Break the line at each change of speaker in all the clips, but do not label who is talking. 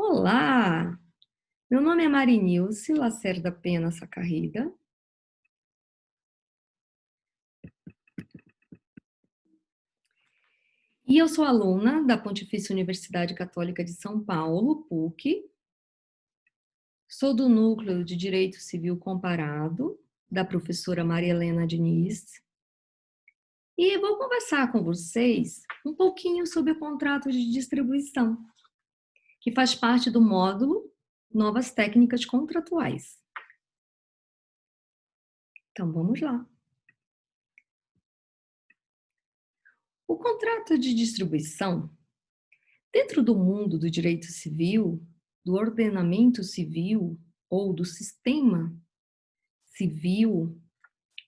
Olá, meu nome é Marinilce Lacerda Pena Sacarriga e eu sou aluna da Pontifícia Universidade Católica de São Paulo, PUC. Sou do Núcleo de Direito Civil Comparado, da professora Maria Helena Diniz, e vou conversar com vocês um pouquinho sobre o contrato de distribuição, que faz parte do módulo Novas Técnicas Contratuais. Então, vamos lá. O contrato de distribuição, dentro do mundo do direito civil, do ordenamento civil ou do sistema civil,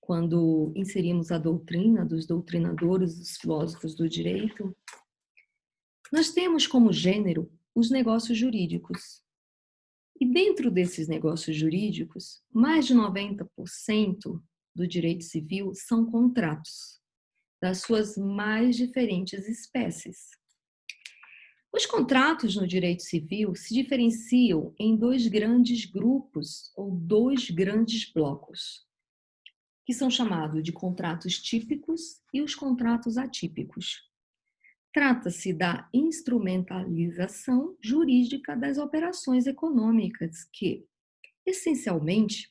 quando inserimos a doutrina dos doutrinadores, dos filósofos do direito, nós temos como gênero os negócios jurídicos. E dentro desses negócios jurídicos, mais de 90% do direito civil são contratos, das suas mais diferentes espécies. Os contratos no direito civil se diferenciam em dois grandes grupos ou dois grandes blocos, que são chamados de contratos típicos e os contratos atípicos. Trata-se da instrumentalização jurídica das operações econômicas que, essencialmente,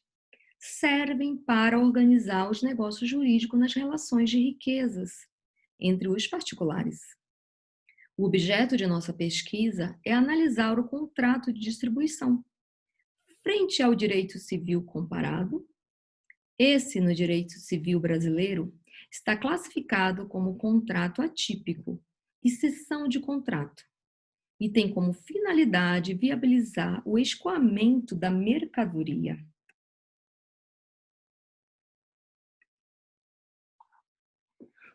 servem para organizar os negócios jurídicos nas relações de riquezas entre os particulares. O objeto de nossa pesquisa é analisar o contrato de distribuição. Frente ao direito civil comparado, esse, no direito civil brasileiro, está classificado como contrato atípico e cessão de contrato, e tem como finalidade viabilizar o escoamento da mercadoria.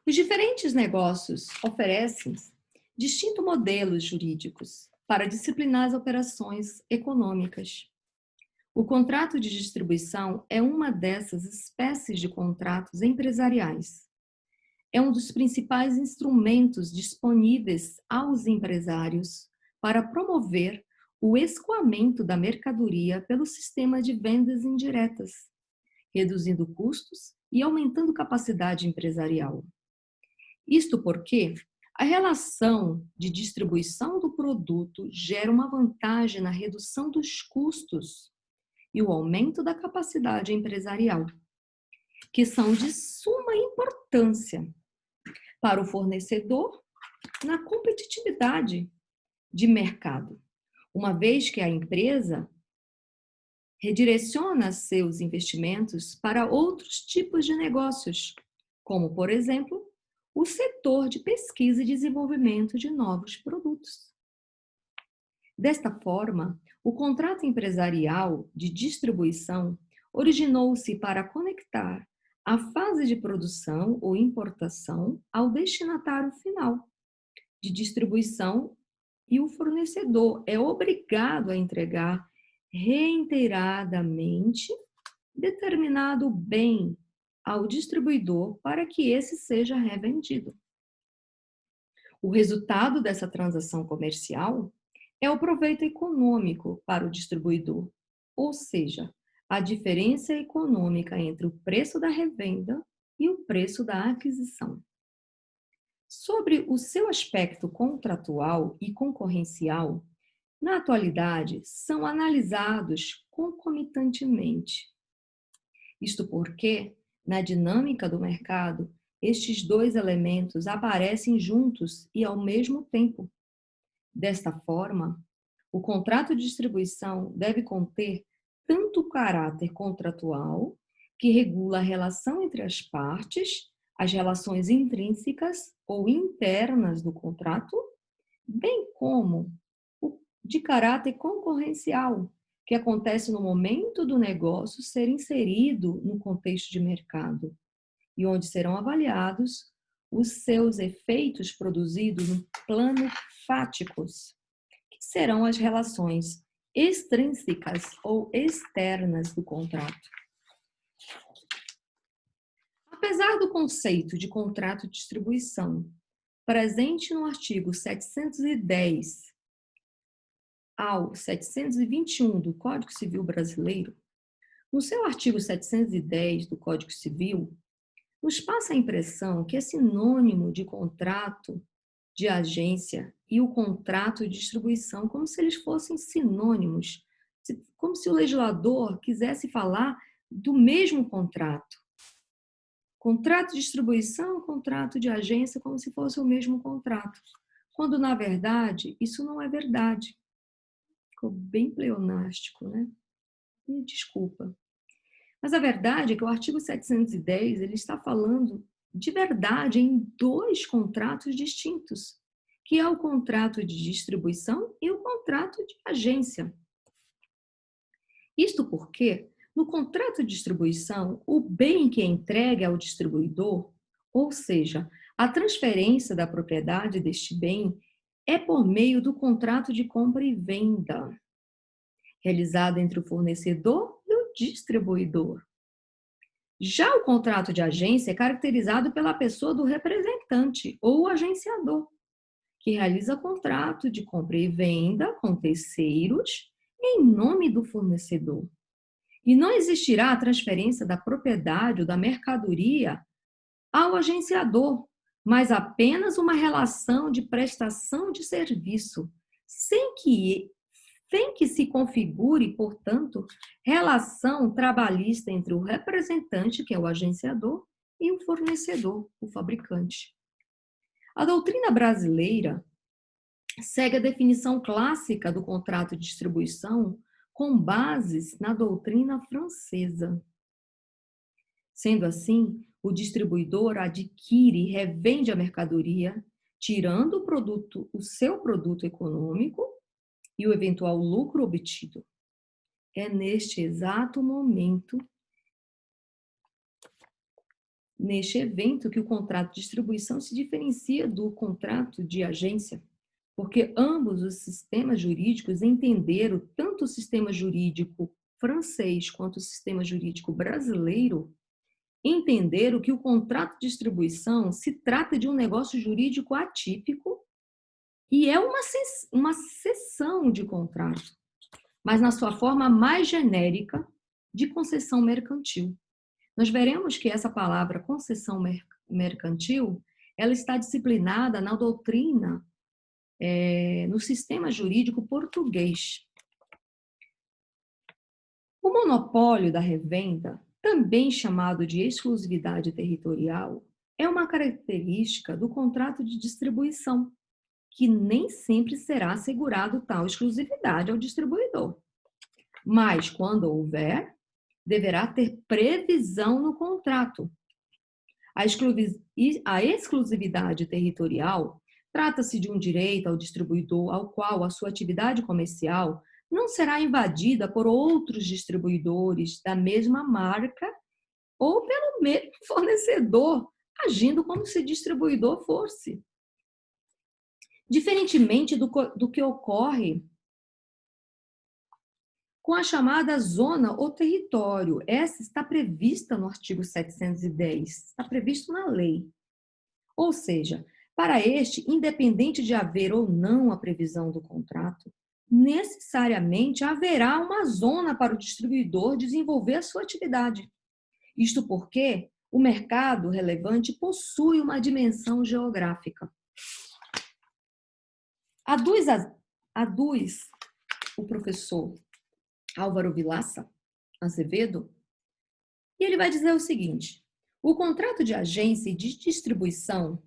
Os diferentes negócios oferecem distintos modelos jurídicos para disciplinar as operações econômicas. O contrato de distribuição é uma dessas espécies de contratos empresariais. É um dos principais instrumentos disponíveis aos empresários para promover o escoamento da mercadoria pelo sistema de vendas indiretas, reduzindo custos e aumentando capacidade empresarial. Isto porque a relação de distribuição do produto gera uma vantagem na redução dos custos e o aumento da capacidade empresarial, que são de suma importância para o fornecedor na competitividade de mercado, uma vez que a empresa redireciona seus investimentos para outros tipos de negócios, como, por exemplo, o setor de pesquisa e desenvolvimento de novos produtos. Desta forma, o contrato empresarial de distribuição originou-se para conectar a fase de produção ou importação ao destinatário final de distribuição, e o fornecedor é obrigado a entregar reiteradamente determinado bem ao distribuidor para que esse seja revendido. O resultado dessa transação comercial é o proveito econômico para o distribuidor, ou seja, a diferença econômica entre o preço da revenda e o preço da aquisição. Sobre o seu aspecto contratual e concorrencial, na atualidade, são analisados concomitantemente. Isto porque, na dinâmica do mercado, estes dois elementos aparecem juntos e ao mesmo tempo. Desta forma, o contrato de distribuição deve conter tanto o caráter contratual, que regula a relação entre as partes, as relações intrínsecas ou internas do contrato, bem como o de caráter concorrencial, que acontece no momento do negócio ser inserido no contexto de mercado, e onde serão avaliados os seus efeitos produzidos no plano fáticos, que serão as relações extrínsecas ou externas do contrato. Apesar do conceito de contrato de distribuição presente no artigo 710 ao 721 do Código Civil Brasileiro, no seu artigo 710 do Código Civil, nos passa a impressão que é sinônimo de contrato de agência e o contrato de distribuição, como se eles fossem sinônimos, como se o legislador quisesse falar do mesmo contrato. Contrato de distribuição, contrato de agência, como se fosse o mesmo contrato. Quando, na verdade, isso não é verdade. Ficou bem pleonástico, né? Me desculpa. Mas a verdade é que o artigo 710, ele está falando de verdade em dois contratos distintos, que é o contrato de distribuição e o contrato de agência. Isto porque, no contrato de distribuição, o bem que é entregue ao distribuidor, ou seja, a transferência da propriedade deste bem, é por meio do contrato de compra e venda, realizado entre o fornecedor e o distribuidor. Já o contrato de agência é caracterizado pela pessoa do representante ou agenciador, que realiza contrato de compra e venda com terceiros em nome do fornecedor. E não existirá a transferência da propriedade ou da mercadoria ao agenciador, mas apenas uma relação de prestação de serviço, sem que se configure, portanto, relação trabalhista entre o representante, que é o agenciador, e o fornecedor, o fabricante. A doutrina brasileira segue a definição clássica do contrato de distribuição com bases na doutrina francesa. Sendo assim, o distribuidor adquire e revende a mercadoria, tirando o seu produto econômico e o eventual lucro obtido. É neste exato momento, neste evento, que o contrato de distribuição se diferencia do contrato de agência, porque ambos os sistemas jurídicos entenderam, tanto o sistema jurídico francês quanto o sistema jurídico brasileiro, entenderam que o contrato de distribuição se trata de um negócio jurídico atípico e é uma cessão de contrato, mas na sua forma mais genérica de concessão mercantil. Nós veremos que essa palavra concessão mercantil, ela está disciplinada na doutrina, no sistema jurídico português. O monopólio da revenda, também chamado de exclusividade territorial, é uma característica do contrato de distribuição, que nem sempre será assegurado tal exclusividade ao distribuidor. Mas, quando houver, deverá ter previsão no contrato. A exclusividade territorial trata-se de um direito ao distribuidor ao qual a sua atividade comercial não será invadida por outros distribuidores da mesma marca ou pelo mesmo fornecedor, agindo como se distribuidor fosse. Diferentemente do que ocorre com a chamada zona ou território. Essa está prevista no artigo 710, está previsto na lei. Ou seja, para este, independente de haver ou não a previsão do contrato, necessariamente haverá uma zona para o distribuidor desenvolver a sua atividade. Isto porque o mercado relevante possui uma dimensão geográfica. Aduz o professor Álvaro Vilaça Azevedo, e ele vai dizer o seguinte: o contrato de agência e de distribuição,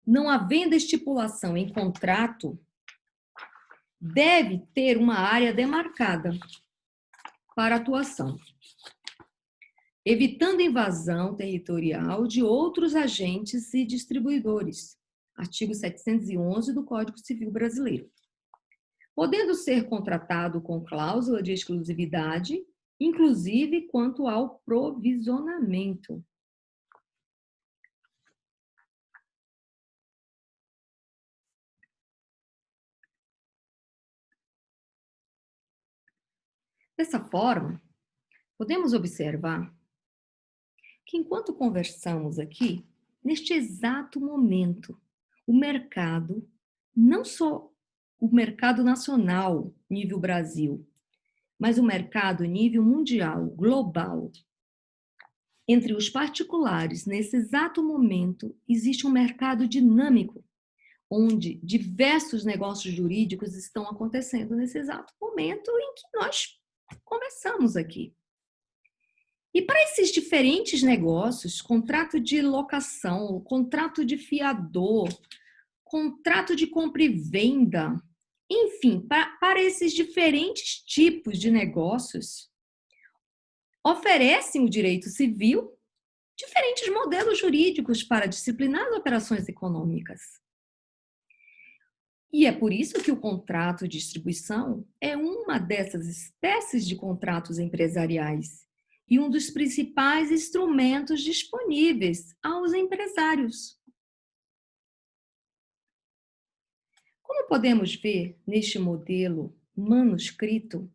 não havendo estipulação em contrato, deve ter uma área demarcada para atuação, evitando invasão territorial de outros agentes e distribuidores. Artigo 711 do Código Civil Brasileiro. Podendo ser contratado com cláusula de exclusividade, inclusive quanto ao provisionamento. Dessa forma, podemos observar que enquanto conversamos aqui, neste exato momento, o mercado não só o mercado nacional, nível Brasil, mas o mercado nível mundial, global. Entre os particulares, nesse exato momento, existe um mercado dinâmico, onde diversos negócios jurídicos estão acontecendo nesse exato momento em que nós conversamos aqui. E para esses diferentes negócios, contrato de locação, contrato de fiador, contrato de compra e venda, enfim, para esses diferentes tipos de negócios, oferecem o direito civil diferentes modelos jurídicos para disciplinar as operações econômicas. E é por isso que o contrato de distribuição é uma dessas espécies de contratos empresariais e um dos principais instrumentos disponíveis aos empresários. Como podemos ver neste modelo manuscrito,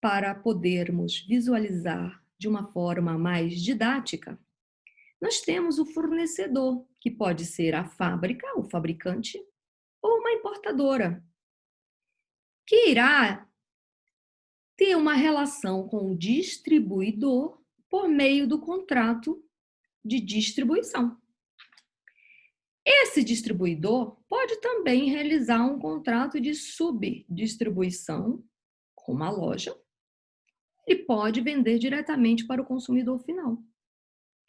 para podermos visualizar de uma forma mais didática, nós temos o fornecedor, que pode ser a fábrica, o fabricante, ou uma importadora, que irá ter uma relação com o distribuidor por meio do contrato de distribuição. Esse distribuidor pode também realizar um contrato de subdistribuição com uma loja e pode vender diretamente para o consumidor final.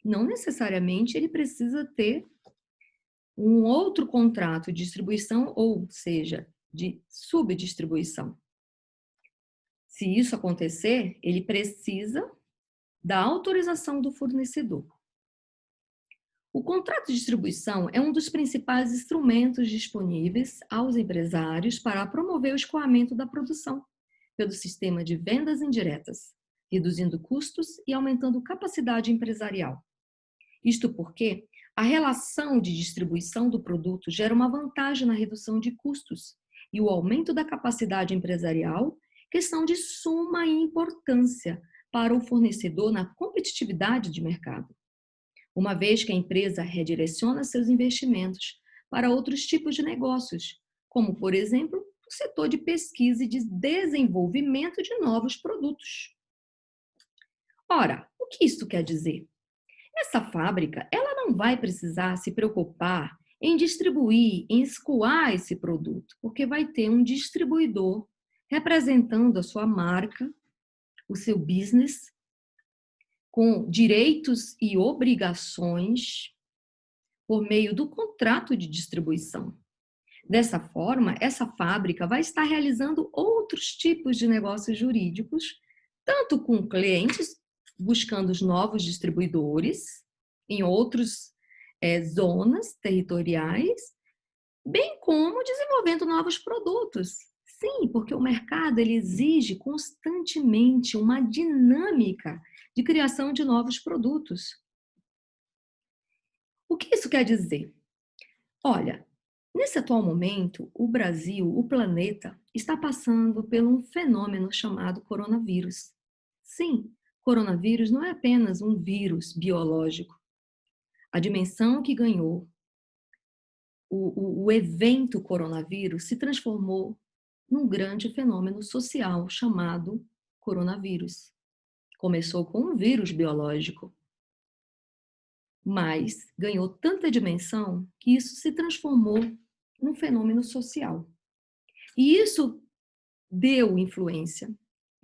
Não necessariamente ele precisa ter um outro contrato de distribuição, ou seja, de subdistribuição. Se isso acontecer, ele precisa da autorização do fornecedor. O contrato de distribuição é um dos principais instrumentos disponíveis aos empresários para promover o escoamento da produção pelo sistema de vendas indiretas, reduzindo custos e aumentando capacidade empresarial. Isto porque a relação de distribuição do produto gera uma vantagem na redução de custos e o aumento da capacidade empresarial, questão de suma importância para o fornecedor na competitividade de mercado, uma vez que a empresa redireciona seus investimentos para outros tipos de negócios, como, por exemplo, o setor de pesquisa e de desenvolvimento de novos produtos. Ora, o que isso quer dizer? Essa fábrica, ela não vai precisar se preocupar em distribuir, em escoar esse produto, porque vai ter um distribuidor representando a sua marca, o seu business, com direitos e obrigações por meio do contrato de distribuição. Dessa forma, essa fábrica vai estar realizando outros tipos de negócios jurídicos, tanto com clientes buscando os novos distribuidores em outras zonas territoriais, bem como desenvolvendo novos produtos. Sim, porque o mercado ele exige constantemente uma dinâmica de criação de novos produtos. O que isso quer dizer? Olha, nesse atual momento, o Brasil, o planeta, está passando por um fenômeno chamado coronavírus. Sim, coronavírus não é apenas um vírus biológico. A dimensão que ganhou o evento coronavírus se transformou num grande fenômeno social chamado coronavírus. Começou com um vírus biológico, mas ganhou tanta dimensão que isso se transformou num fenômeno social. E isso deu influência,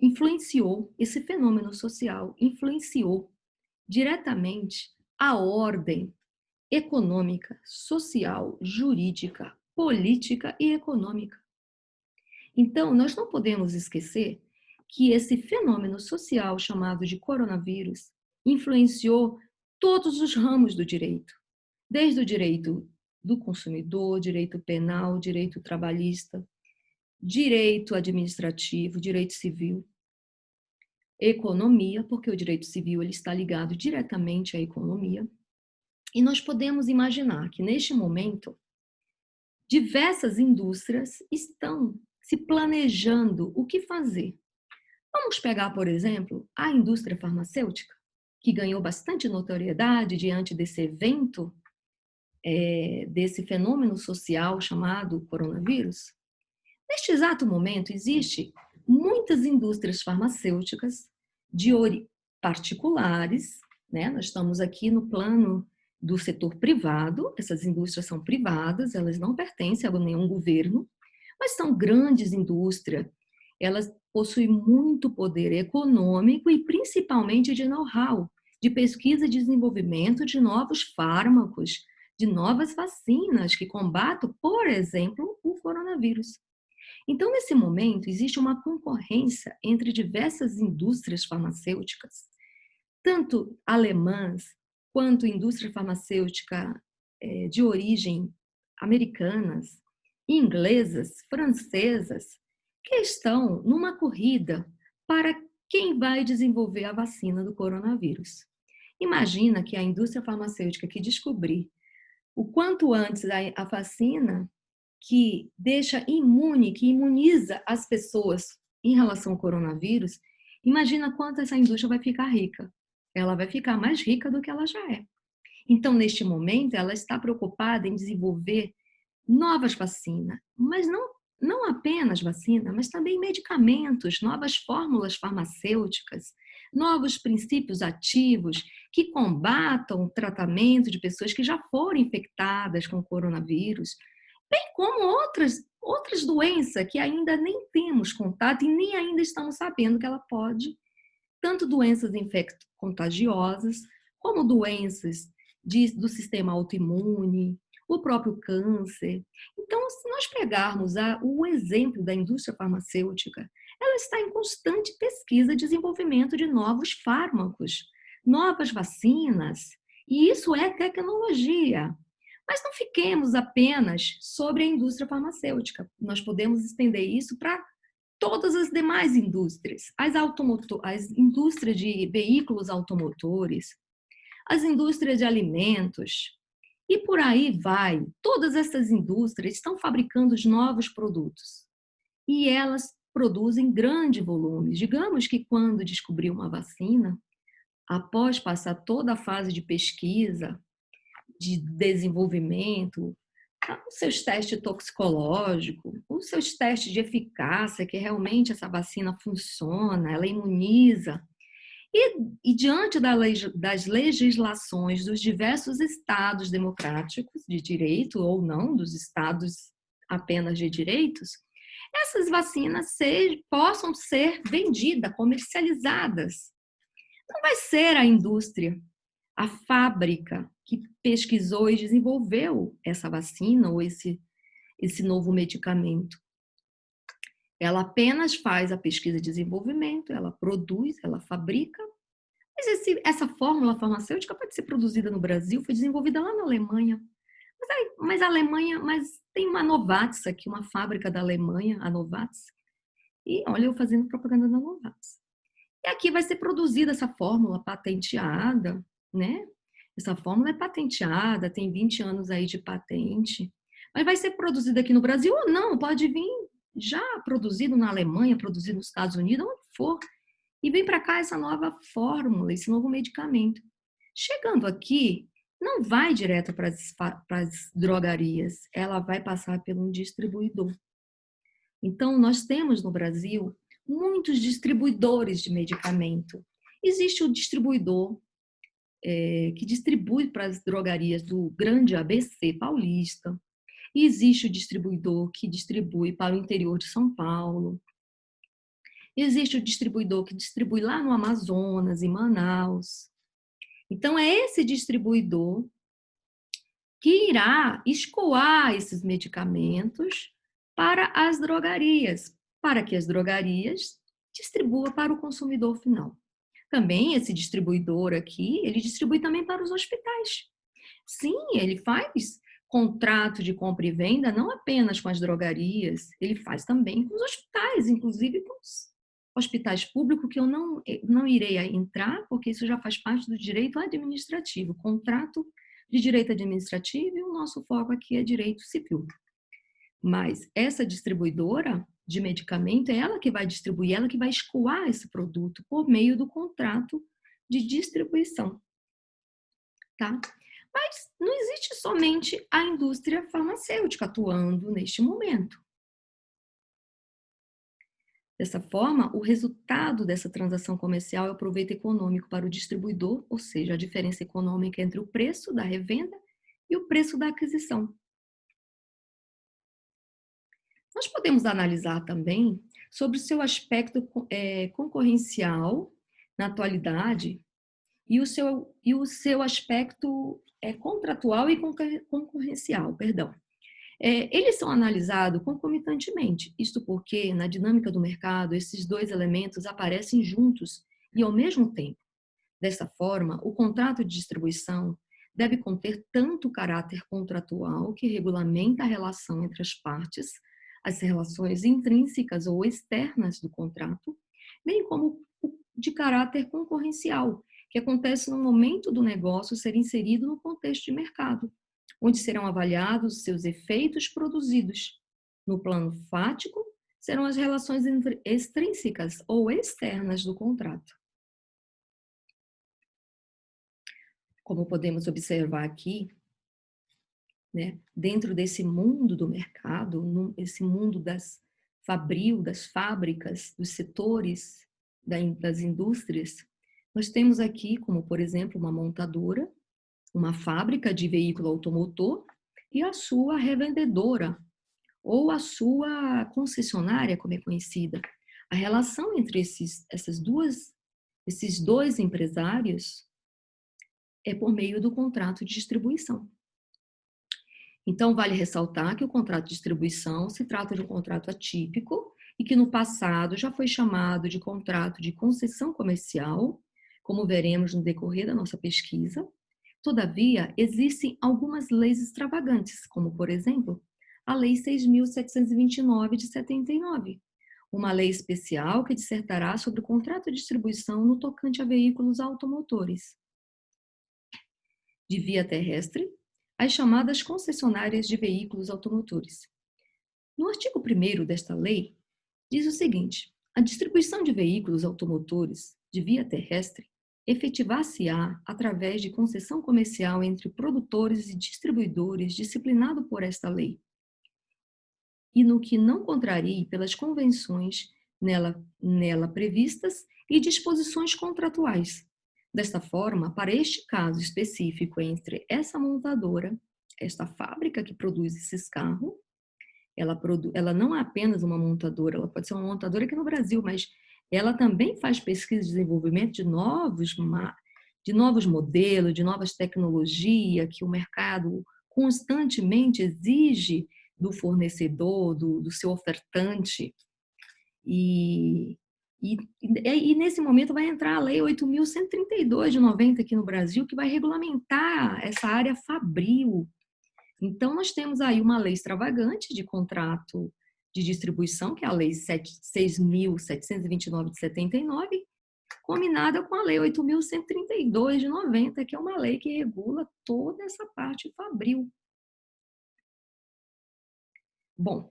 influenciou esse fenômeno social, influenciou diretamente a ordem econômica, social, jurídica, política e econômica. Então, nós não podemos esquecer que esse fenômeno social chamado de coronavírus influenciou todos os ramos do direito, desde o direito do consumidor, direito penal, direito trabalhista, direito administrativo, direito civil, economia, porque o direito civil ele está ligado diretamente à economia. E nós podemos imaginar que, neste momento, diversas indústrias estão se planejando o que fazer. Vamos pegar, por exemplo, a indústria farmacêutica, que ganhou bastante notoriedade diante desse evento desse fenômeno social chamado coronavírus, neste exato momento existe muitas indústrias farmacêuticas particulares, né? Nós estamos aqui no plano do setor privado, essas indústrias são privadas, elas não pertencem a nenhum governo, mas são grandes indústrias, elas possuem muito poder econômico e principalmente de know-how, de pesquisa e desenvolvimento de novos fármacos, de novas vacinas que combatam, por exemplo, o coronavírus. Então, nesse momento, existe uma concorrência entre diversas indústrias farmacêuticas, tanto alemãs quanto indústria farmacêutica de origem americanas, inglesas, francesas, que estão numa corrida para quem vai desenvolver a vacina do coronavírus. Imagina que a indústria farmacêutica que descobrir o quanto antes a vacina que deixa imune, que imuniza as pessoas em relação ao coronavírus, imagina quanto essa indústria vai ficar rica. Ela vai ficar mais rica do que ela já é. Então, neste momento, ela está preocupada em desenvolver novas vacinas, mas não apenas vacina, mas também medicamentos, novas fórmulas farmacêuticas, novos princípios ativos que combatam o tratamento de pessoas que já foram infectadas com coronavírus, bem como outras doenças que ainda nem temos contato e nem ainda estamos sabendo que ela pode, tanto doenças infecto-contagiosas, como doenças do sistema autoimune, o próprio câncer. Então, se nós pegarmos o exemplo da indústria farmacêutica, ela está em constante pesquisa e desenvolvimento de novos fármacos, novas vacinas, e isso é tecnologia. Mas não fiquemos apenas sobre a indústria farmacêutica. Nós podemos estender isso para todas as demais indústrias. As indústrias de veículos automotores, as indústrias de alimentos, e por aí vai. Todas essas indústrias estão fabricando os novos produtos. E elas produzem grande volume. Digamos que quando descobrir uma vacina, após passar toda a fase de pesquisa, de desenvolvimento, os seus testes toxicológicos, os seus testes de eficácia, que realmente essa vacina funciona, ela imuniza. E diante das legislações dos diversos estados democráticos de direito, ou não, dos estados apenas de direitos, essas vacinas possam ser vendidas, comercializadas. Não vai ser a indústria, a fábrica que pesquisou e desenvolveu essa vacina ou esse novo medicamento. Ela apenas faz a pesquisa e desenvolvimento, ela produz, ela fabrica, mas essa fórmula farmacêutica pode ser produzida no Brasil, foi desenvolvida lá na Alemanha. Mas tem uma Novartis aqui, uma fábrica da Alemanha, a Novartis, e olha eu fazendo propaganda da Novartis. E aqui vai ser produzida essa fórmula patenteada, né? Essa fórmula é patenteada, tem 20 anos aí de patente, mas vai ser produzida aqui no Brasil ou não, pode vir já produzido na Alemanha, produzido nos Estados Unidos, onde for, e vem para cá essa nova fórmula, esse novo medicamento. Chegando aqui, não vai direto para as drogarias, ela vai passar por um distribuidor. Então, nós temos no Brasil muitos distribuidores de medicamento. Existe o distribuidor que distribui para as drogarias do Grande ABC Paulista. E existe o distribuidor que distribui para o interior de São Paulo. Existe o distribuidor que distribui lá no Amazonas, em Manaus. Então, é esse distribuidor que irá escoar esses medicamentos para as drogarias, para que as drogarias distribuam para o consumidor final. Também esse distribuidor aqui, ele distribui também para os hospitais. Sim, ele faz contrato de compra e venda não apenas com as drogarias, ele faz também com os hospitais, inclusive com os hospitais públicos, que eu não irei entrar, porque isso já faz parte do direito administrativo, contrato de direito administrativo, e o nosso foco aqui é direito civil. Mas essa distribuidora de medicamento é ela que vai distribuir, ela que vai escoar esse produto por meio do contrato de distribuição, tá? Mas não existe somente a indústria farmacêutica atuando neste momento. Dessa forma, o resultado dessa transação comercial é o proveito econômico para o distribuidor, ou seja, a diferença econômica entre o preço da revenda e o preço da aquisição. Nós podemos analisar também sobre o seu aspecto concorrencial na atualidade e o seu aspecto contratual e concorrencial, perdão. Eles são analisados concomitantemente, isto porque, na dinâmica do mercado, esses dois elementos aparecem juntos e ao mesmo tempo. Dessa forma, o contrato de distribuição deve conter tanto o caráter contratual, que regulamenta a relação entre as partes, as relações intrínsecas ou externas do contrato, bem como o de caráter concorrencial, que acontece no momento do negócio ser inserido no contexto de mercado, onde serão avaliados seus efeitos produzidos. No plano fático, serão as relações extrínsecas ou externas do contrato. Como podemos observar aqui, né, dentro desse mundo do mercado, esse mundo fabril, das fábricas, dos setores, das indústrias, nós temos aqui, como por exemplo, uma montadora, uma fábrica de veículo automotor e a sua revendedora, ou a sua concessionária, como é conhecida. A relação entre esses dois empresários é por meio do contrato de distribuição. Então, vale ressaltar que o contrato de distribuição se trata de um contrato atípico e que no passado já foi chamado de contrato de concessão comercial, como veremos no decorrer da nossa pesquisa. Todavia, existem algumas leis extravagantes, como, por exemplo, a Lei 6.729 de 79, uma lei especial que dissertará sobre o contrato de distribuição no tocante a veículos automotores de via terrestre, as chamadas concessionárias de veículos automotores. No artigo 1º desta lei, diz o seguinte: a distribuição de veículos automotores de via terrestre efetivar-se-á através de concessão comercial entre produtores e distribuidores disciplinado por esta lei, e no que não contrarie pelas convenções nela previstas e disposições contratuais. Desta forma, para este caso específico entre essa montadora, esta fábrica que produz esses carros, ela não é apenas uma montadora, ela pode ser uma montadora aqui no Brasil, mas ela também faz pesquisa e desenvolvimento de novos modelos, de novas tecnologias que o mercado constantemente exige do fornecedor, do seu ofertante. E nesse momento vai entrar a Lei 8.132 de 90 aqui no Brasil, que vai regulamentar essa área fabril. Então, nós temos aí uma lei extravagante de contrato de distribuição, que é a Lei 6.729 de 79, combinada com a Lei 8.132 de 90, que é uma lei que regula toda essa parte fabril. Bom,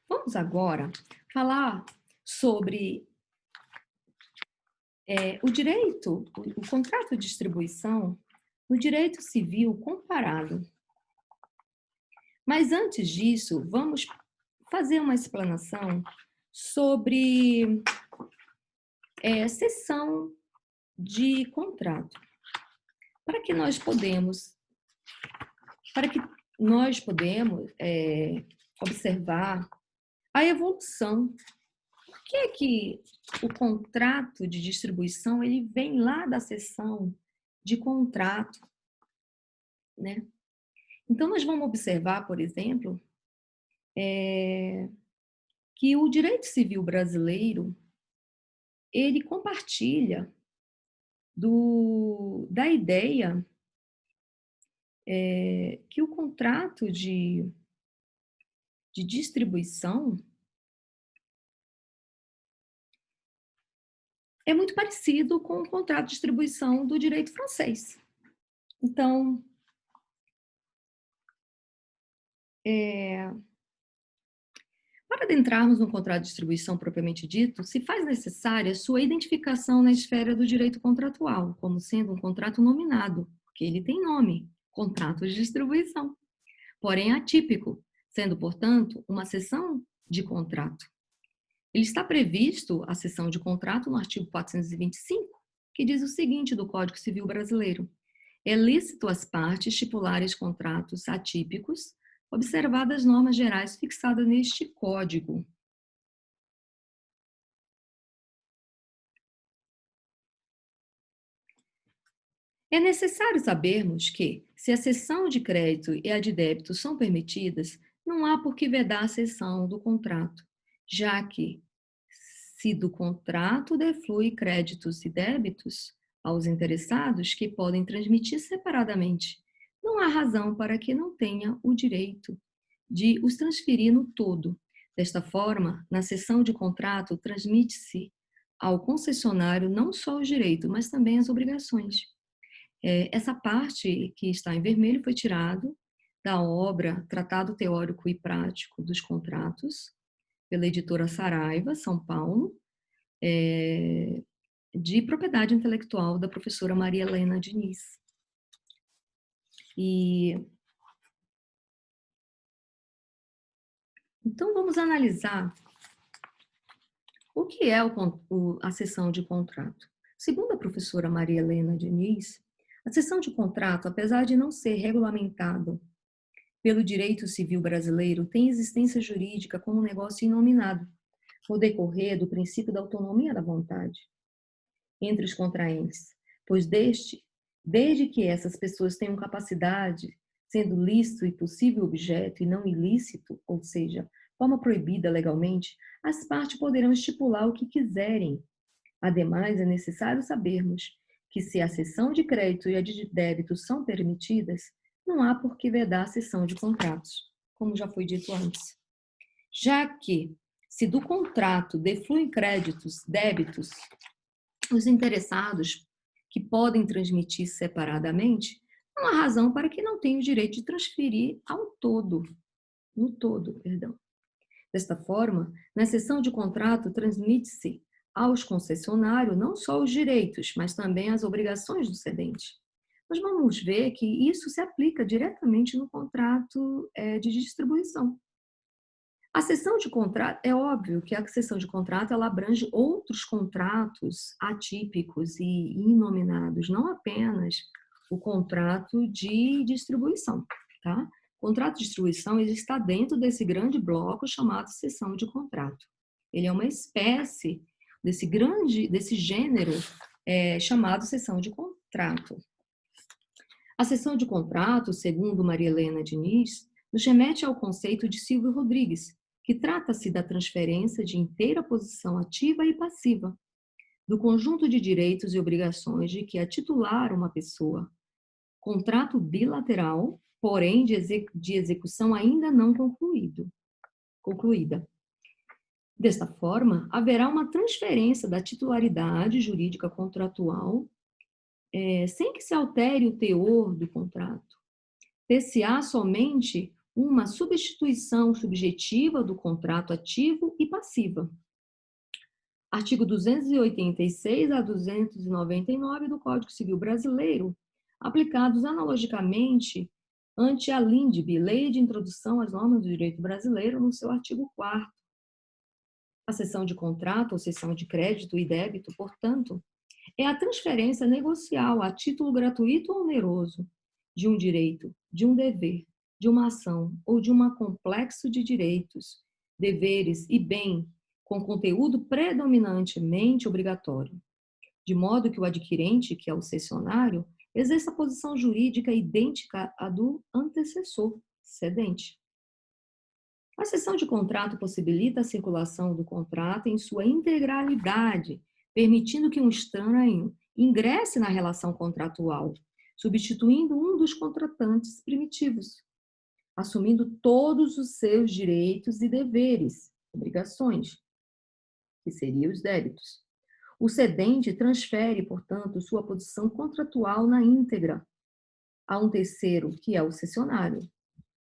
vamos agora falar sobre o contrato de distribuição no direito civil comparado. Mas antes disso, vamos fazer uma explanação sobre cessão de contrato. Para que nós podemos observar a evolução. Por que o contrato de distribuição ele vem lá da seção de contrato, né? Então, nós vamos observar, por exemplo, que o direito civil brasileiro ele compartilha da ideia que o contrato de distribuição é muito parecido com o contrato de distribuição do direito francês. Então, Para adentrarmos no contrato de distribuição propriamente dito, se faz necessária sua identificação na esfera do direito contratual, como sendo um contrato nominado, porque ele tem nome, contrato de distribuição, porém atípico, sendo, portanto, uma cessão de contrato. Ele está previsto, a cessão de contrato, no artigo 425, que diz o seguinte do Código Civil Brasileiro: é lícito às partes estipularem os contratos atípicos, observadas as normas gerais fixadas neste Código. É necessário sabermos que, se a cessão de crédito e a de débito são permitidas, não há por que vedar a cessão do contrato, já que, se do contrato deflui créditos e débitos aos interessados que podem transmitir separadamente, não há razão para que não tenha o direito de os transferir no todo. Desta forma, na cessão de contrato, transmite-se ao concessionário não só o direito, mas também as obrigações. Essa parte que está em vermelho foi tirado da obra Tratado Teórico e Prático dos Contratos, pela editora Saraiva, São Paulo, de propriedade intelectual da professora Maria Helena Diniz. Então, vamos analisar o que é a cessão de contrato. Segundo a professora Maria Helena Diniz, a cessão de contrato, apesar de não ser regulamentado pelo direito civil brasileiro, tem existência jurídica como negócio inominado, no decorrer do princípio da autonomia da vontade entre os contraentes, pois desde que essas pessoas tenham capacidade, sendo lícito e possível objeto e não ilícito, ou seja, forma proibida legalmente, as partes poderão estipular o que quiserem. Ademais, é necessário sabermos que, se a cessão de crédito e a de débito são permitidas, não há por que vedar a cessão de contratos, como já foi dito antes. Já que, se do contrato defluem créditos, débitos, os interessados que podem transmitir separadamente, não há razão para que não tenham o direito de transferir no todo, perdão. Desta forma, na cessão de contrato, transmite-se aos concessionários não só os direitos, mas também as obrigações do cedente. Nós vamos ver que isso se aplica diretamente no contrato de distribuição. A cessão de contrato, é óbvio que a cessão de contrato ela abrange outros contratos atípicos e inominados, não apenas o contrato de distribuição, tá? O contrato de distribuição ele está dentro desse grande bloco chamado cessão de contrato. Ele é uma espécie desse gênero chamado cessão de contrato. A cessão de contrato, segundo Maria Helena Diniz, nos remete ao conceito de Silvio Rodrigues, que trata-se da transferência de inteira posição ativa e passiva, do conjunto de direitos e obrigações de que é titular uma pessoa. Contrato bilateral, porém de execução ainda não concluída. Desta forma, haverá uma transferência da titularidade jurídica contratual sem que se altere o teor do contrato. Ter-se-á somente uma substituição subjetiva do contrato ativo e passiva. Artigo 286 a 299 do Código Civil Brasileiro, aplicados analogicamente ante a LINDB, Lei de Introdução às Normas do Direito Brasileiro, no seu artigo 4º. A cessão de contrato ou cessão de crédito e débito, portanto, é a transferência negocial a título gratuito ou oneroso de um direito, de um dever, de uma ação ou de um complexo de direitos, deveres e bem com conteúdo predominantemente obrigatório, de modo que o adquirente, que é o cessionário, exerça posição jurídica idêntica à do antecessor, cedente. A cessão de contrato possibilita a circulação do contrato em sua integralidade, permitindo que um estranho ingresse na relação contratual, substituindo um dos contratantes primitivos, assumindo todos os seus direitos e deveres, obrigações, que seriam os débitos. O cedente transfere, portanto, sua posição contratual na íntegra a um terceiro, que é o cessionário,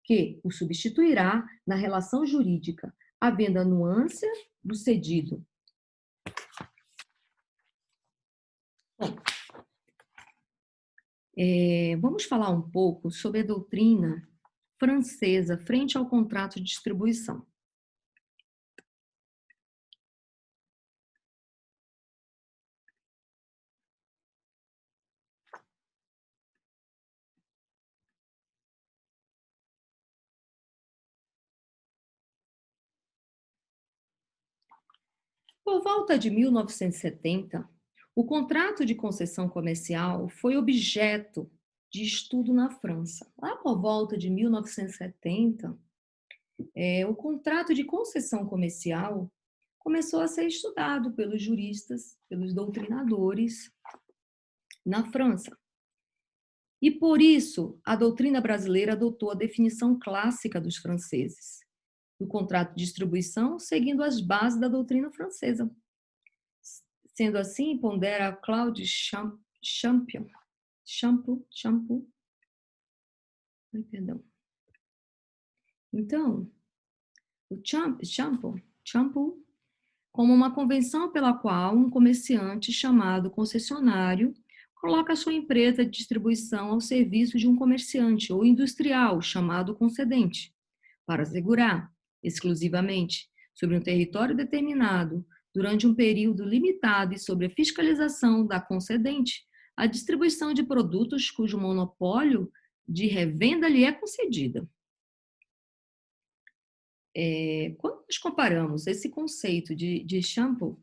que o substituirá na relação jurídica, havendo a nuance do cedido. Bom, vamos falar um pouco sobre a doutrina francesa frente ao contrato de distribuição. Por volta de 1970, o contrato de concessão comercial foi objeto de estudo na França. Lá por volta de 1970, o contrato de concessão comercial começou a ser estudado pelos juristas, pelos doutrinadores na França. E por isso, a doutrina brasileira adotou a definição clássica dos franceses do contrato de distribuição, seguindo as bases da doutrina francesa. Sendo assim, pondera Claude Champeau. Perdão. Então, o Champeau, como uma convenção pela qual um comerciante chamado concessionário coloca a sua empresa de distribuição ao serviço de um comerciante ou industrial chamado concedente, para assegurar, exclusivamente, sobre um território determinado, durante um período limitado e sob a fiscalização da concedente, a distribuição de produtos cujo monopólio de revenda lhe é concedida. Quando nós comparamos esse conceito de Champeau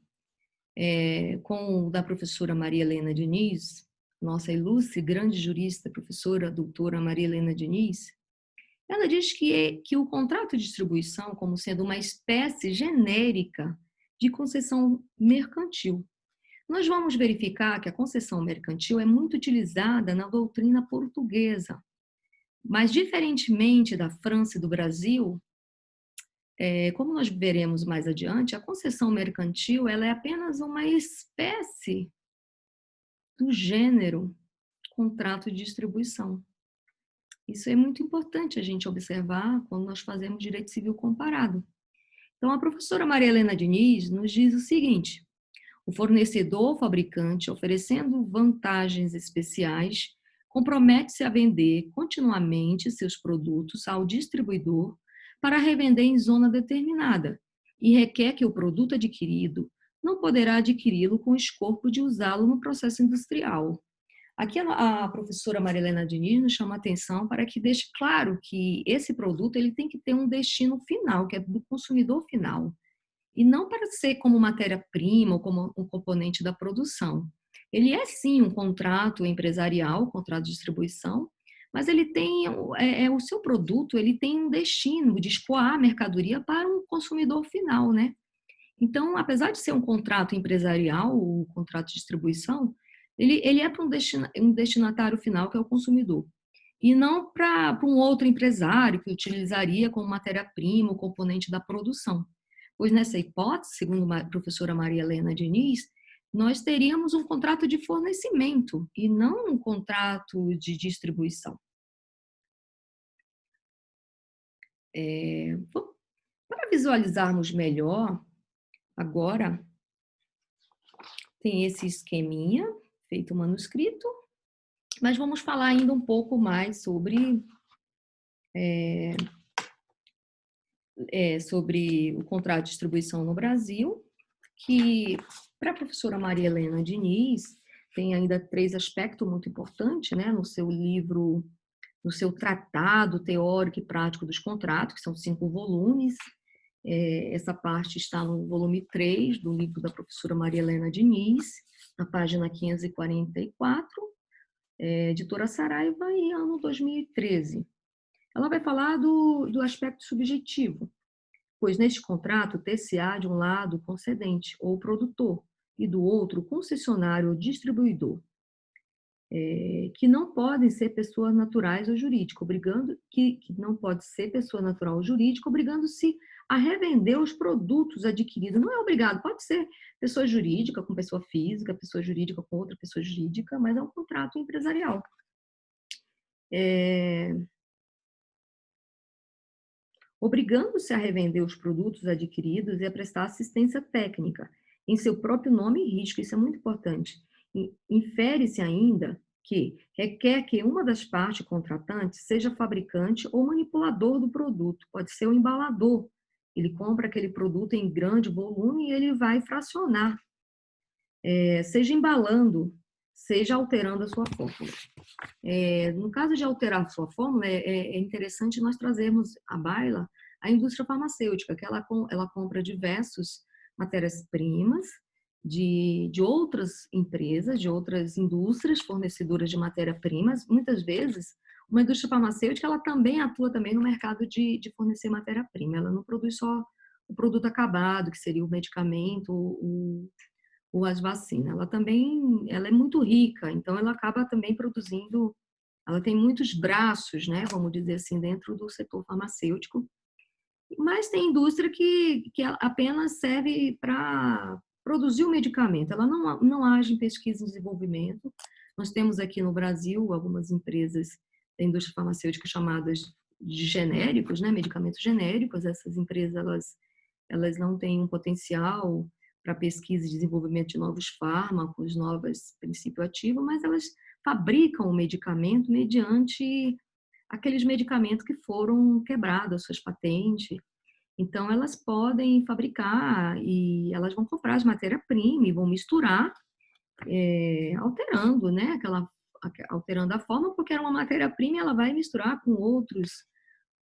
com o da professora Maria Helena Diniz, nossa ilustre, grande jurista, professora doutora Maria Helena Diniz, ela diz que o contrato de distribuição como sendo uma espécie genérica de concessão mercantil. Nós vamos verificar que a concessão mercantil é muito utilizada na doutrina portuguesa, mas diferentemente da França e do Brasil, como nós veremos mais adiante, a concessão mercantil ela é apenas uma espécie do gênero contrato de distribuição. Isso é muito importante a gente observar quando nós fazemos direito civil comparado. Então, a professora Maria Helena Diniz nos diz o seguinte: o fornecedor ou fabricante, oferecendo vantagens especiais, compromete-se a vender continuamente seus produtos ao distribuidor para revender em zona determinada e requer que o produto adquirido não poderá adquiri-lo com o escopo de usá-lo no processo industrial. Aqui a professora Marilena Diniz nos chama a atenção para que deixe claro que esse produto ele tem que ter um destino final, que é do consumidor final, e não para ser como matéria-prima ou como um componente da produção. Ele é sim um contrato empresarial, um contrato de distribuição, mas ele tem o seu produto, ele tem um destino de escoar a mercadoria para um consumidor final, né? Então, apesar de ser um contrato empresarial, o contrato de distribuição, ele é para um destinatário final, que é o consumidor, e não para um outro empresário que utilizaria como matéria-prima o componente da produção. Pois nessa hipótese, segundo a professora Maria Helena Diniz, nós teríamos um contrato de fornecimento e não um contrato de distribuição. Para visualizarmos melhor, agora, tem esse esqueminha, feito manuscrito, mas vamos falar ainda um pouco mais sobre o contrato de distribuição no Brasil, que para a professora Maria Helena Diniz tem ainda 3 aspectos muito importantes, né, no seu livro, no seu tratado teórico e prático dos contratos, que são 5 volumes. Essa parte está no volume 3 do livro da professora Maria Helena Diniz, na página 544, editora Saraiva, e ano 2013. Ela vai falar do aspecto subjetivo, pois neste contrato ter-se-á de um lado o concedente ou produtor e do outro o concessionário ou distribuidor, que não podem ser pessoas naturais ou jurídicas, que não pode ser pessoa natural ou jurídica, obrigando-se a revender os produtos adquiridos. Não é obrigado, pode ser pessoa jurídica com pessoa física, pessoa jurídica com outra pessoa jurídica, mas é um contrato empresarial. obrigando-se a revender os produtos adquiridos e a prestar assistência técnica em seu próprio nome e risco. Isso é muito importante. Infere-se ainda que requer que uma das partes contratantes seja fabricante ou manipulador do produto, pode ser o embalador. Ele compra aquele produto em grande volume e ele vai fracionar, seja embalando, seja alterando a sua fórmula. No caso de alterar a sua fórmula, é interessante nós trazermos à baila a indústria farmacêutica, que ela compra diversas matérias-primas de outras empresas, de outras indústrias fornecedoras de matéria-primas. Muitas vezes, uma indústria farmacêutica ela também atua também no mercado de fornecer matéria-prima. Ela não produz só o produto acabado, que seria o medicamento, ou as vacinas. Ela é muito rica, então ela acaba também produzindo, ela tem muitos braços, né, vamos dizer assim, dentro do setor farmacêutico. Mas tem indústria que apenas serve para produzir o medicamento, ela não age em pesquisa e desenvolvimento. Nós temos aqui no Brasil algumas empresas da indústria farmacêutica chamadas de genéricos, né, medicamentos genéricos. Essas empresas, elas não têm um potencial para pesquisa e desenvolvimento de novos fármacos, novos princípios ativos, mas elas fabricam o medicamento mediante aqueles medicamentos que foram quebrados, suas patentes. Então, elas podem fabricar e elas vão comprar as matérias-primas e vão misturar, alterando, né? Alterando a forma, porque era uma matéria-prima e ela vai misturar com outros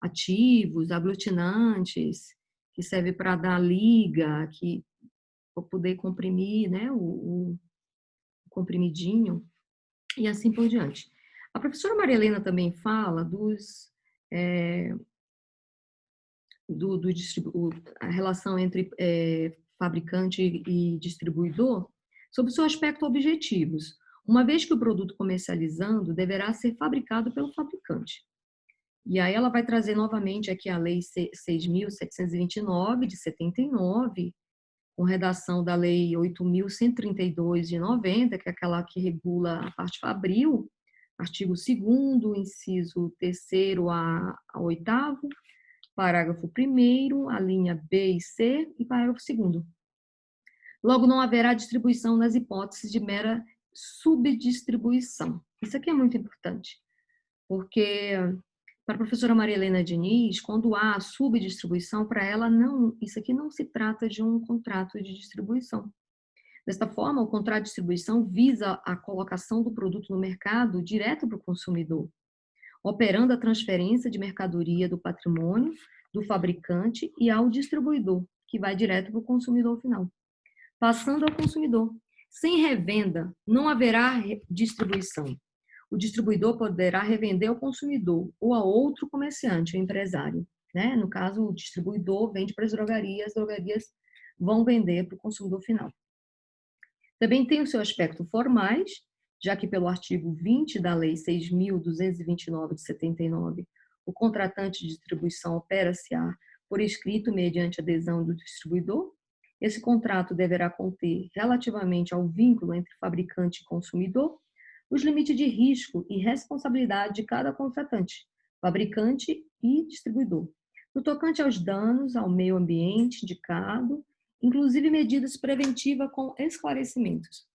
ativos, aglutinantes, que serve para dar liga, para poder comprimir, né? O comprimidinho e assim por diante. A professora Maria Helena também fala a relação entre fabricante e distribuidor sob seu aspecto objetivos, uma vez que o produto comercializando deverá ser fabricado pelo fabricante. E aí ela vai trazer novamente aqui a Lei 6.729, de 79, com redação da Lei 8.132, de 90, que é aquela que regula a parte fabril, artigo 2º, inciso 3º a 8º, parágrafo 1º, a linha B e C, e parágrafo 2º. Logo, não haverá distribuição nas hipóteses de mera subdistribuição. Isso aqui é muito importante, porque para a professora Maria Helena Diniz, quando há subdistribuição, para ela isso aqui não se trata de um contrato de distribuição. Desta forma, o contrato de distribuição visa a colocação do produto no mercado direto para o consumidor, operando a transferência de mercadoria do patrimônio do fabricante e ao distribuidor, que vai direto para o consumidor final, passando ao consumidor. Sem revenda, não haverá distribuição. O distribuidor poderá revender ao consumidor ou a outro comerciante, ou empresário. Né? No caso, o distribuidor vende para as drogarias vão vender para o consumidor final. Também tem o seu aspecto formais, já que pelo artigo 20 da Lei 6.229 de 79, o contratante de distribuição opera-se-á por escrito mediante adesão do distribuidor. Esse contrato deverá conter, relativamente ao vínculo entre fabricante e consumidor, os limites de risco e responsabilidade de cada contratante, fabricante e distribuidor, no tocante aos danos ao meio ambiente indicado, inclusive medidas preventivas com esclarecimentos.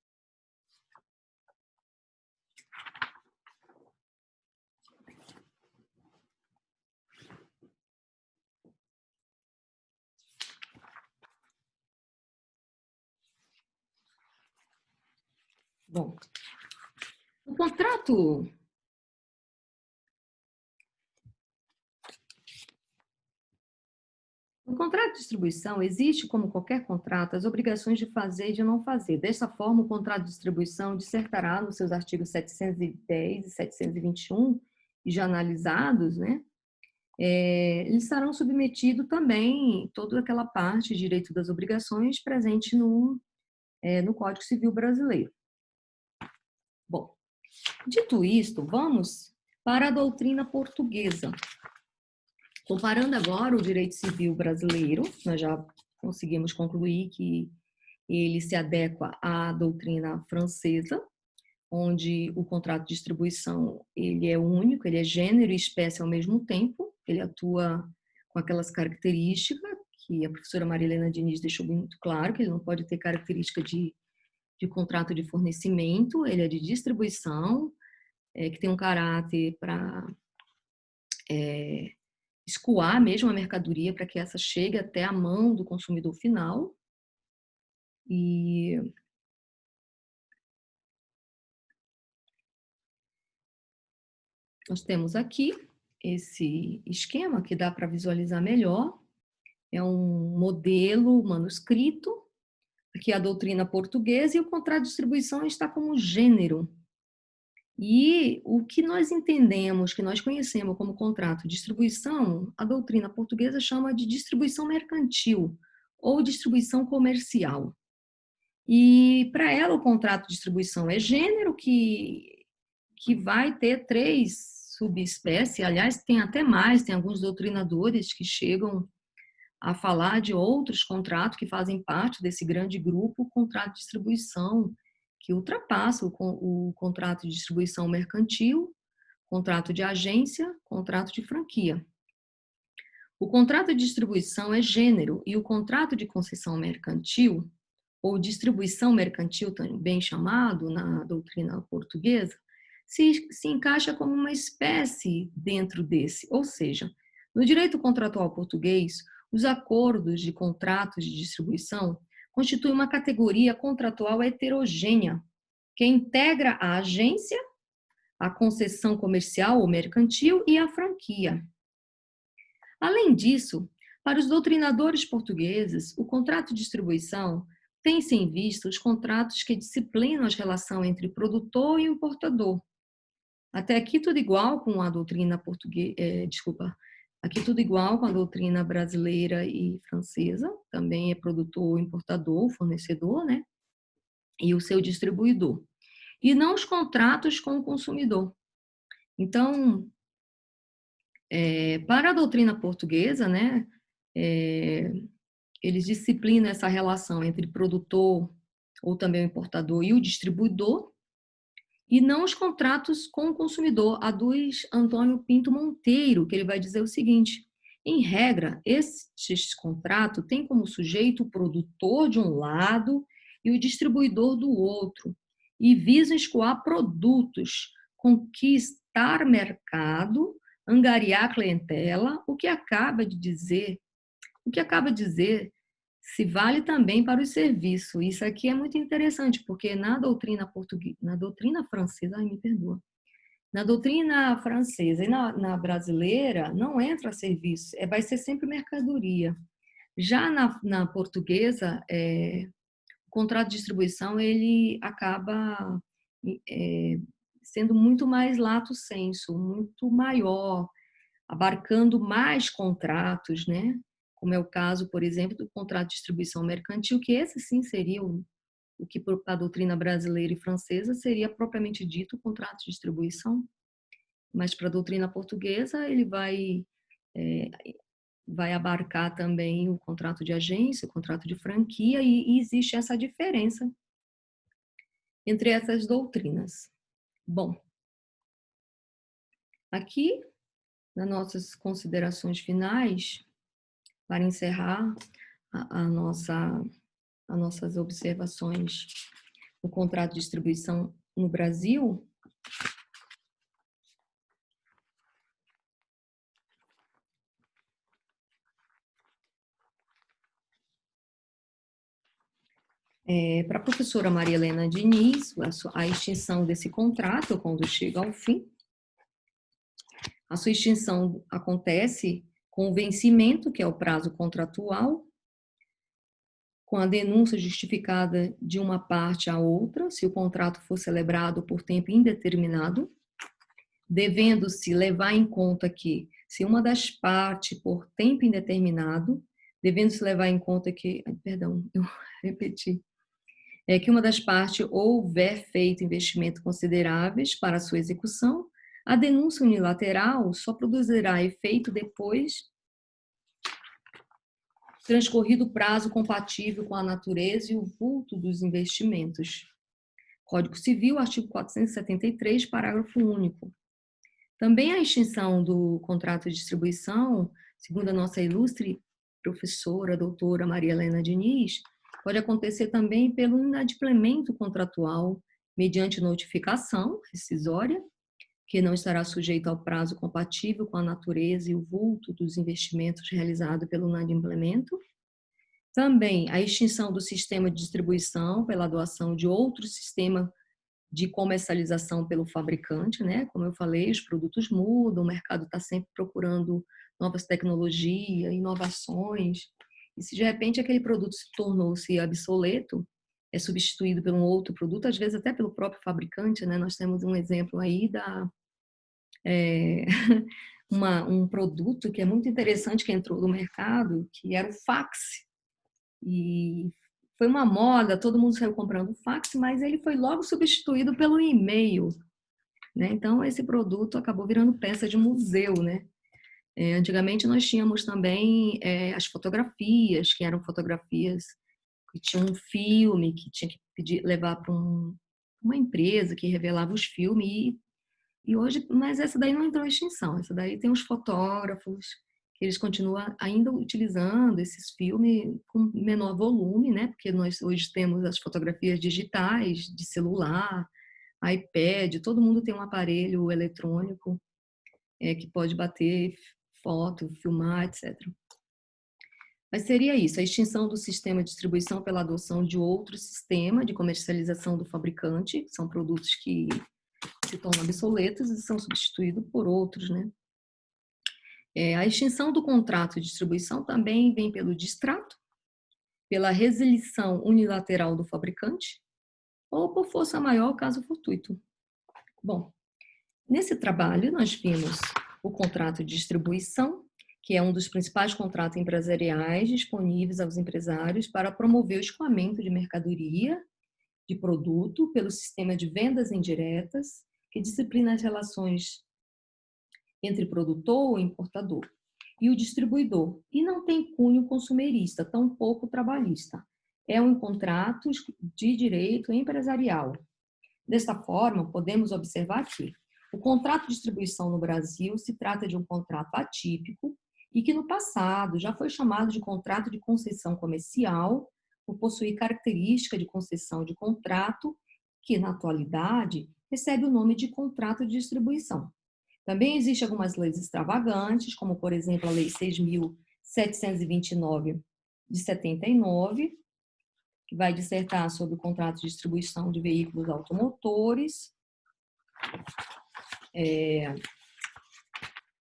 Bom, o contrato no contrato de distribuição, existe, como qualquer contrato, as obrigações de fazer e de não fazer. Dessa forma, o contrato de distribuição dissertará nos seus artigos 710 e 721, e já analisados, né? Eles estarão submetidos também toda aquela parte de direito das obrigações presente no Código Civil Brasileiro. Bom, dito isto, vamos para a doutrina portuguesa. Comparando agora o direito civil brasileiro, nós já conseguimos concluir que ele se adequa à doutrina francesa, onde o contrato de distribuição ele é único, ele é gênero e espécie ao mesmo tempo, ele atua com aquelas características que a professora Maria Helena Diniz deixou muito claro, que ele não pode ter característica de contrato de fornecimento, ele é de distribuição, que tem um caráter para escoar mesmo a mercadoria para que essa chegue até a mão do consumidor final. E nós temos aqui esse esquema que dá para visualizar melhor. É um modelo manuscrito, aqui a doutrina portuguesa, e o contrato de distribuição está como gênero. E o que nós entendemos, que nós conhecemos como contrato de distribuição, a doutrina portuguesa chama de distribuição mercantil ou distribuição comercial. E para ela o contrato de distribuição é gênero que vai ter 3 subespécies, aliás, tem até mais, tem alguns doutrinadores que chegam a falar de outros contratos que fazem parte desse grande grupo, contrato de distribuição, que ultrapassa o contrato de distribuição mercantil, contrato de agência, contrato de franquia. O contrato de distribuição é gênero e o contrato de concessão mercantil, ou distribuição mercantil, também chamado na doutrina portuguesa, se encaixa como uma espécie dentro desse, ou seja, no direito contratual português, os acordos de contratos de distribuição constituem uma categoria contratual heterogênea, que integra a agência, a concessão comercial ou mercantil e a franquia. Além disso, para os doutrinadores portugueses, o contrato de distribuição tem-se em vista os contratos que disciplinam as relações entre produtor e importador. Até aqui tudo igual com a doutrina portuguesa, aqui tudo igual com a doutrina brasileira e francesa, também é produtor, importador, fornecedor, né? E o seu distribuidor. E não os contratos com o consumidor. Então, para a doutrina portuguesa, né, eles disciplinam essa relação entre produtor, ou também o importador, e o distribuidor, e não os contratos com o consumidor. Aduz Antônio Pinto Monteiro, que ele vai dizer o seguinte: em regra, estes contratos têm como sujeito o produtor de um lado e o distribuidor do outro, e visam escoar produtos, conquistar mercado, angariar clientela, o que acaba de dizer se vale também para o serviço. Isso aqui é muito interessante, porque na doutrina portuguesa, na doutrina francesa, me perdoa, na doutrina francesa e na brasileira, não entra serviço, vai ser sempre mercadoria. Já na portuguesa, o contrato de distribuição, ele acaba sendo muito mais lato sensu, muito maior, abarcando mais contratos, né? Como é o caso, por exemplo, do contrato de distribuição mercantil, que esse sim seria o que para a doutrina brasileira e francesa seria propriamente dito o contrato de distribuição, mas para a doutrina portuguesa ele vai abarcar também o contrato de agência, o contrato de franquia, e existe essa diferença entre essas doutrinas. Bom, aqui, nas nossas considerações finais, para encerrar as nossas observações no contrato de distribuição no Brasil, para a professora Maria Helena Diniz, a extinção desse contrato, quando chega ao fim, a sua extinção acontece com o vencimento, que é o prazo contratual, com a denúncia justificada de uma parte à outra, se o contrato for celebrado por tempo indeterminado, devendo-se levar em conta que, se uma das partes por tempo indeterminado, devendo-se levar em conta que, perdão, eu repeti, que uma das partes houver feito investimentos consideráveis para a sua execução, a denúncia unilateral só produzirá efeito depois transcorrido o prazo compatível com a natureza e o vulto dos investimentos. Código Civil, artigo 473, parágrafo único. Também a extinção do contrato de distribuição segundo a nossa ilustre professora, doutora Maria Helena Diniz, pode acontecer também pelo inadimplemento contratual mediante notificação rescisória, que não estará sujeito ao prazo compatível com a natureza e o vulto dos investimentos realizados pelo inadimplemento. Também a extinção do sistema de distribuição pela doação de outro sistema de comercialização pelo fabricante, né? Como eu falei, os produtos mudam, o mercado está sempre procurando novas tecnologias, inovações, e se de repente aquele produto se tornou-se obsoleto, é substituído por um outro produto, às vezes até pelo próprio fabricante, né? Nós temos um exemplo aí um produto que é muito interessante que entrou no mercado, que era o fax. E foi uma moda, todo mundo saiu comprando fax, mas ele foi logo substituído pelo e-mail, né? Então, esse produto acabou virando peça de museu, né? Antigamente, nós tínhamos também as fotografias, que eram fotografias que tinham um filme, que tinha que levar para uma empresa que revelava os filmes, e hoje, mas essa daí não entrou em extinção, essa daí tem os fotógrafos, que eles continuam ainda utilizando esses filmes com menor volume, né? Porque nós hoje temos as fotografias digitais, de celular, iPad, todo mundo tem um aparelho eletrônico que pode bater foto, filmar, etc. Mas seria isso, a extinção do sistema de distribuição pela adoção de outro sistema de comercialização do fabricante, são produtos que se tornam obsoletos e são substituídos por outros, né? A extinção do contrato de distribuição também vem pelo distrato, pela resilição unilateral do fabricante ou por força maior, caso fortuito. Bom, nesse trabalho nós vimos o contrato de distribuição, que é um dos principais contratos empresariais disponíveis aos empresários para promover o escoamento de mercadoria, de produto, pelo sistema de vendas indiretas, que disciplina as relações entre produtor ou importador e o distribuidor, e não tem cunho consumerista, tampouco trabalhista. É um contrato de direito empresarial. Desta forma, podemos observar que o contrato de distribuição no Brasil se trata de um contrato atípico e que no passado já foi chamado de contrato de concessão comercial, por possuir característica de concessão de contrato, que na atualidade recebe o nome de contrato de distribuição. Também existem algumas leis extravagantes, como, por exemplo, a Lei 6.729 de 79, que vai dissertar sobre o contrato de distribuição de veículos automotores,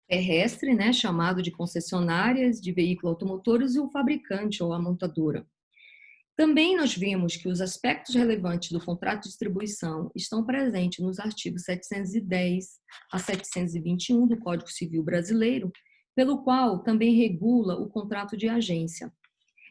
terrestre, né, chamado de concessionárias de veículos automotores, e o fabricante ou a montadora. Também nós vimos que os aspectos relevantes do contrato de distribuição estão presentes nos artigos 710 a 721 do Código Civil Brasileiro, pelo qual também regula o contrato de agência.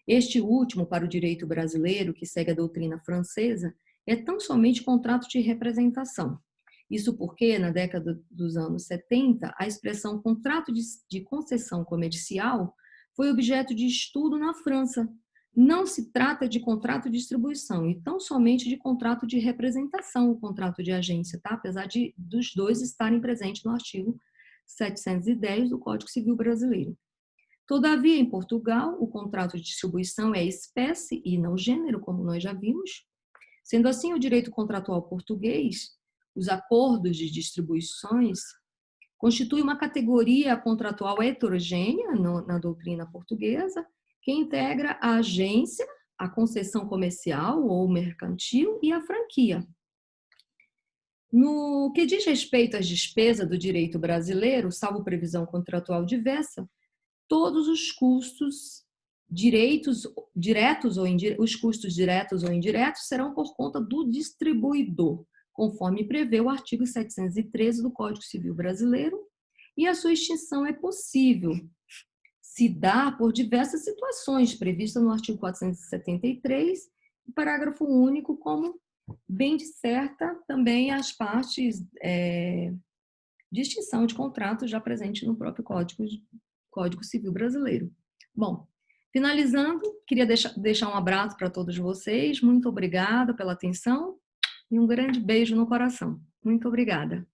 Este último, para o direito brasileiro, que segue a doutrina francesa, é tão somente contrato de representação. Isso porque, na década dos anos 70, a expressão contrato de concessão comercial foi objeto de estudo na França. Não se trata de contrato de distribuição, e tão somente de contrato de representação, o contrato de agência, tá? Apesar dos dois estarem presentes no artigo 710 do Código Civil Brasileiro. Todavia, em Portugal, o contrato de distribuição é espécie e não gênero, como nós já vimos. Sendo assim, o direito contratual português, os acordos de distribuições, constitui uma categoria contratual heterogênea na doutrina portuguesa, que integra a agência, a concessão comercial ou mercantil e a franquia. No que diz respeito às despesas do direito brasileiro, salvo previsão contratual diversa, todos os custos diretos ou os custos diretos ou indiretos serão por conta do distribuidor, conforme prevê o artigo 713 do Código Civil Brasileiro, e a sua extinção é possível se dá por diversas situações previstas no artigo 473, parágrafo único, como bem disserta também as partes de extinção de contratos já presentes no próprio Código Civil Brasileiro. Bom, finalizando, queria deixar um abraço para todos vocês, muito obrigada pela atenção e um grande beijo no coração. Muito obrigada.